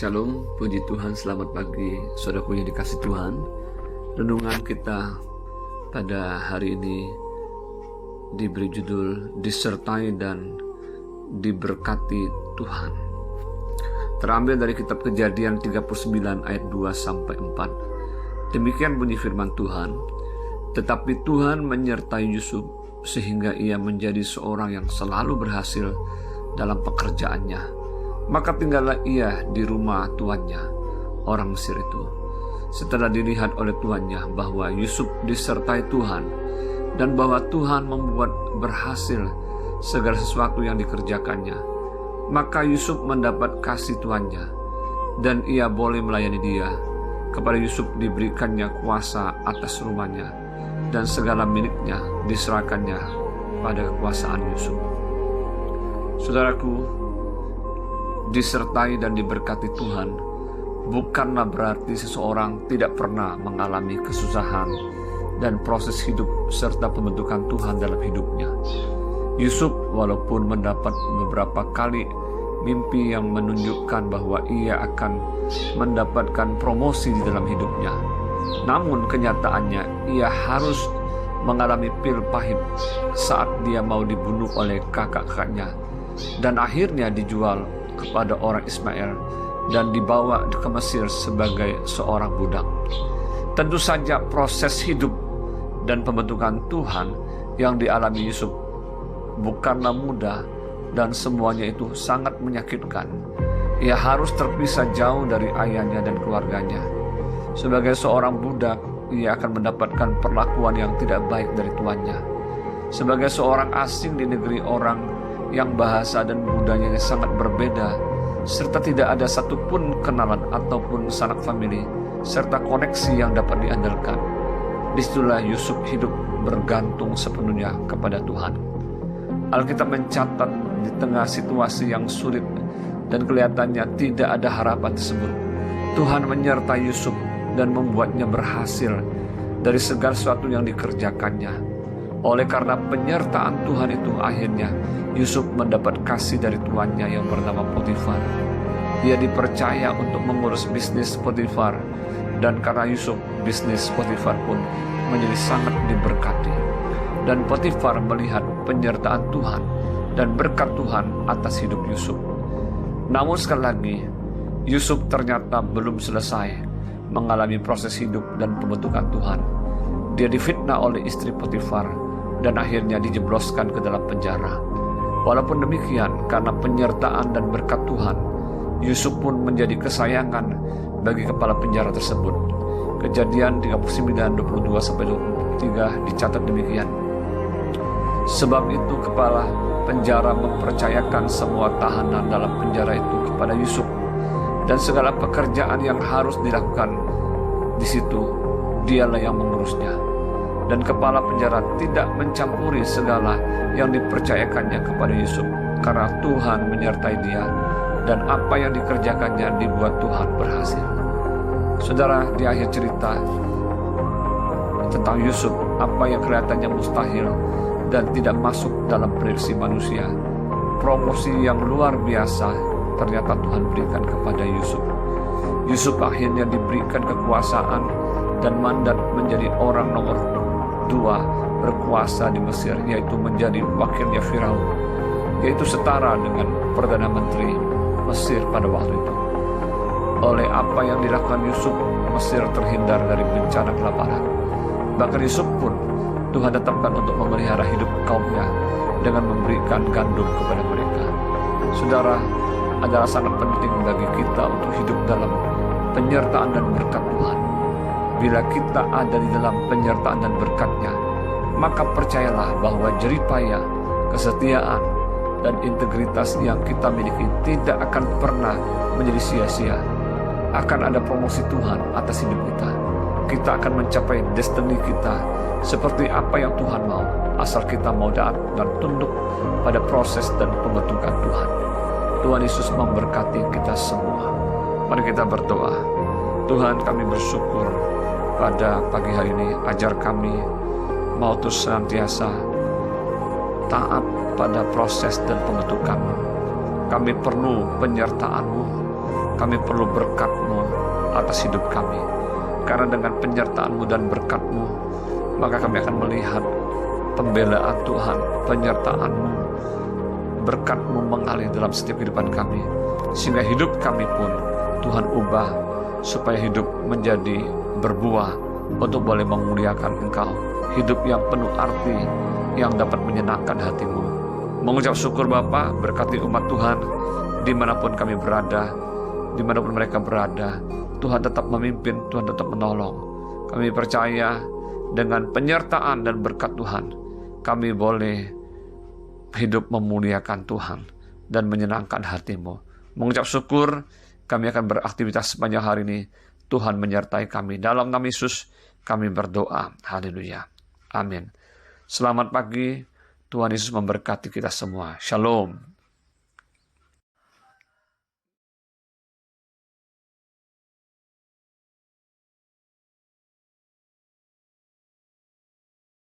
Shalom, puji Tuhan, selamat pagi saudaraku yang dikasih Tuhan. Renungan kita pada hari ini diberi judul Disertai dan Diberkati Tuhan. Terambil dari kitab Kejadian 39 ayat 2-4. Demikian bunyi firman Tuhan. Tetapi Tuhan menyertai Yusuf sehingga ia menjadi seorang yang selalu berhasil dalam pekerjaannya. Maka tinggallah ia di rumah tuannya, orang Mesir itu. Setelah dilihat oleh tuannya bahwa Yusuf disertai Tuhan dan bahwa Tuhan membuat berhasil segala sesuatu yang dikerjakannya, maka Yusuf mendapat kasih tuannya dan ia boleh melayani dia. Kepada Yusuf diberikannya kuasa atas rumahnya dan segala miliknya diserahkannya pada kekuasaan Yusuf. Saudaraku, disertai dan diberkati Tuhan bukanlah berarti seseorang tidak pernah mengalami kesusahan dan proses hidup serta pembentukan Tuhan dalam hidupnya. Yusuf walaupun mendapat beberapa kali mimpi yang menunjukkan bahwa ia akan mendapatkan promosi di dalam hidupnya, namun kenyataannya ia harus mengalami pil pahit saat dia mau dibunuh oleh kakak-kakaknya dan akhirnya dijual kepada orang Ismail dan dibawa ke Mesir sebagai seorang budak. Tentu saja proses hidup dan pembentukan Tuhan yang dialami Yusuf bukanlah mudah dan semuanya itu sangat menyakitkan. Ia harus terpisah jauh dari ayahnya dan keluarganya. Sebagai seorang budak, ia akan mendapatkan perlakuan yang tidak baik dari tuannya. Sebagai seorang asing di negeri orang yang bahasa dan budayanya sangat berbeda, serta tidak ada satupun kenalan ataupun sanak famili, serta koneksi yang dapat diandalkan. Disitulah Yusuf hidup bergantung sepenuhnya kepada Tuhan. Alkitab mencatat di tengah situasi yang sulit dan kelihatannya tidak ada harapan tersebut, Tuhan menyertai Yusuf dan membuatnya berhasil dari segala sesuatu yang dikerjakannya. Oleh karena penyertaan Tuhan itu, akhirnya Yusuf mendapat kasih dari tuannya yang bernama Potifar. Ia dipercaya untuk mengurus bisnis Potifar, dan karena Yusuf, bisnis Potifar pun menjadi sangat diberkati. Dan Potifar melihat penyertaan Tuhan dan berkat Tuhan atas hidup Yusuf. Namun sekali lagi, Yusuf ternyata belum selesai mengalami proses hidup dan pembentukan Tuhan. Dia difitnah oleh istri Potifar dan akhirnya dijebloskan ke dalam penjara. Walaupun demikian, karena penyertaan dan berkat Tuhan, Yusuf pun menjadi kesayangan bagi kepala penjara tersebut. Kejadian 39:22-23 dicatat demikian. Sebab itu kepala penjara mempercayakan semua tahanan dalam penjara itu kepada Yusuf, dan segala pekerjaan yang harus dilakukan di situ dialah yang mengurusnya. Dan kepala penjara tidak mencampuri segala yang dipercayakannya kepada Yusuf, karena Tuhan menyertai dia dan apa yang dikerjakannya dibuat Tuhan berhasil. Saudara, di akhir cerita tentang Yusuf, apa yang kelihatannya mustahil dan tidak masuk dalam prediksi manusia, promosi yang luar biasa ternyata Tuhan berikan kepada Yusuf. Yusuf akhirnya diberikan kekuasaan dan mandat menjadi orang nomor 2 berkuasa di Mesir, yaitu menjadi wakilnya Firaun, yaitu setara dengan Perdana Menteri Mesir pada waktu itu. Oleh apa yang dilakukan Yusuf, Mesir terhindar dari bencana kelaparan. Bahkan Yusuf pun Tuhan tetapkan untuk memelihara hidup kaumnya dengan memberikan gandum kepada mereka. Saudara, adalah sangat penting bagi kita untuk hidup dalam penyertaan dan berkat Tuhan. Bila kita ada di dalam penyertaan dan berkat-Nya, maka percayalah bahwa jerih payah, kesetiaan, dan integritas yang kita miliki tidak akan pernah menjadi sia-sia. Akan ada promosi Tuhan atas hidup kita. Kita akan mencapai destiny kita seperti apa yang Tuhan mau, asal kita mau taat dan tunduk pada proses dan pembentukan Tuhan. Tuhan Yesus memberkati kita semua. Mari kita berdoa. Tuhan, kami bersyukur pada pagi hari ini, ajar kami mau terus senantiasa taat pada proses dan pembentukan-Mu. Kami perlu penyertaan-Mu kami perlu berkat-Mu atas hidup kami. Karena dengan penyertaan-Mu dan berkat-Mu, maka kami akan melihat pembelaan Tuhan, penyertaan-Mu, berkat-Mu mengalir dalam setiap kehidupan kami. Sehingga hidup kami pun Tuhan ubah, supaya hidup menjadi berbuah untuk boleh memuliakan Engkau. Hidup yang penuh arti, yang dapat menyenangkan hati-Mu. Mengucap syukur Bapa, berkati umat Tuhan dimanapun kami berada, dimanapun mereka berada. Tuhan tetap memimpin, Tuhan tetap menolong. Kami percaya dengan penyertaan dan berkat Tuhan, kami boleh hidup memuliakan Tuhan dan menyenangkan hati-Mu. Mengucap syukur, kami akan beraktivitas sepanjang hari ini. Tuhan menyertai kami. Dalam nama Yesus kami berdoa. Haleluya. Amin. Selamat pagi. Tuhan Yesus memberkati kita semua. Shalom.